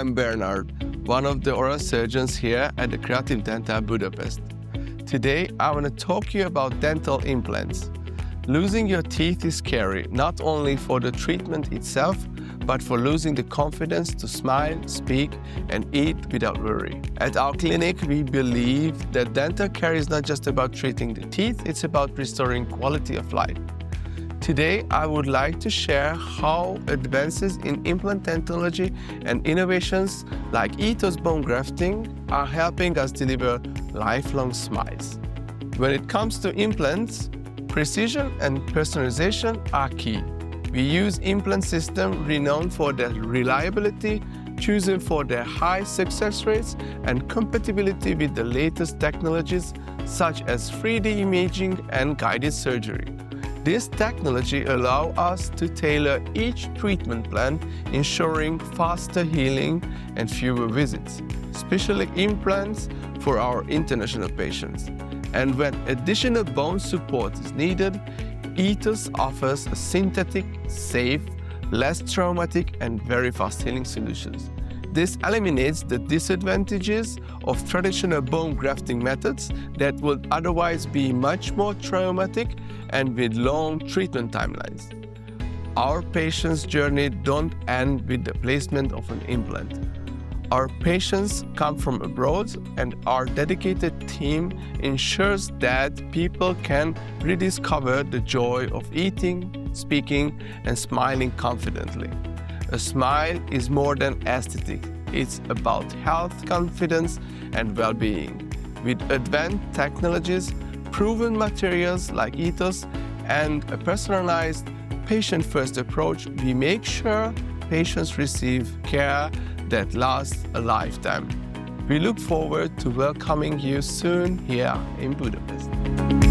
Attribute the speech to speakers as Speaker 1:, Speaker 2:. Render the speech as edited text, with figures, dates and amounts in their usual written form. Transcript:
Speaker 1: am Bernard, one of the oral surgeons here at the Kreatív Dental Budapest. Today, I want to talk to you about dental implants. Losing your teeth is scary, not only for the treatment itself, but for losing the confidence to smile, speak, and eat without worry. At our clinic, we believe that dental care is not just about treating the teeth, it's about restoring quality of life. Today, I would like to share how advances in implant technology and innovations like Ethoss bone grafting are helping us deliver lifelong smiles. When it comes to implants, precision and personalization are key. We use implant systems renowned for their reliability, chosen for their high success rates and compatibility with the latest technologies such as 3D imaging and guided surgery. This technology allows us to tailor each treatment plan, ensuring faster healing and fewer visits, especially implants for our international patients. And when additional bone support is needed, Ethoss offers a synthetic, safe, less traumatic, and very fast healing solutions. This eliminates the disadvantages of traditional bone grafting methods that would otherwise be much more traumatic and with long treatment timelines. Our patients' journey don't end with the placement of an implant. Our patients come from abroad, and our dedicated team ensures that people can rediscover the joy of eating, speaking, and smiling confidently. A smile is more than aesthetic. It's about health, confidence, and well-being. With advanced technologies, proven materials like Ethoss, and a personalized, patient-first approach, we make sure patients receive care that lasts a lifetime. We look forward to welcoming you soon here in Budapest.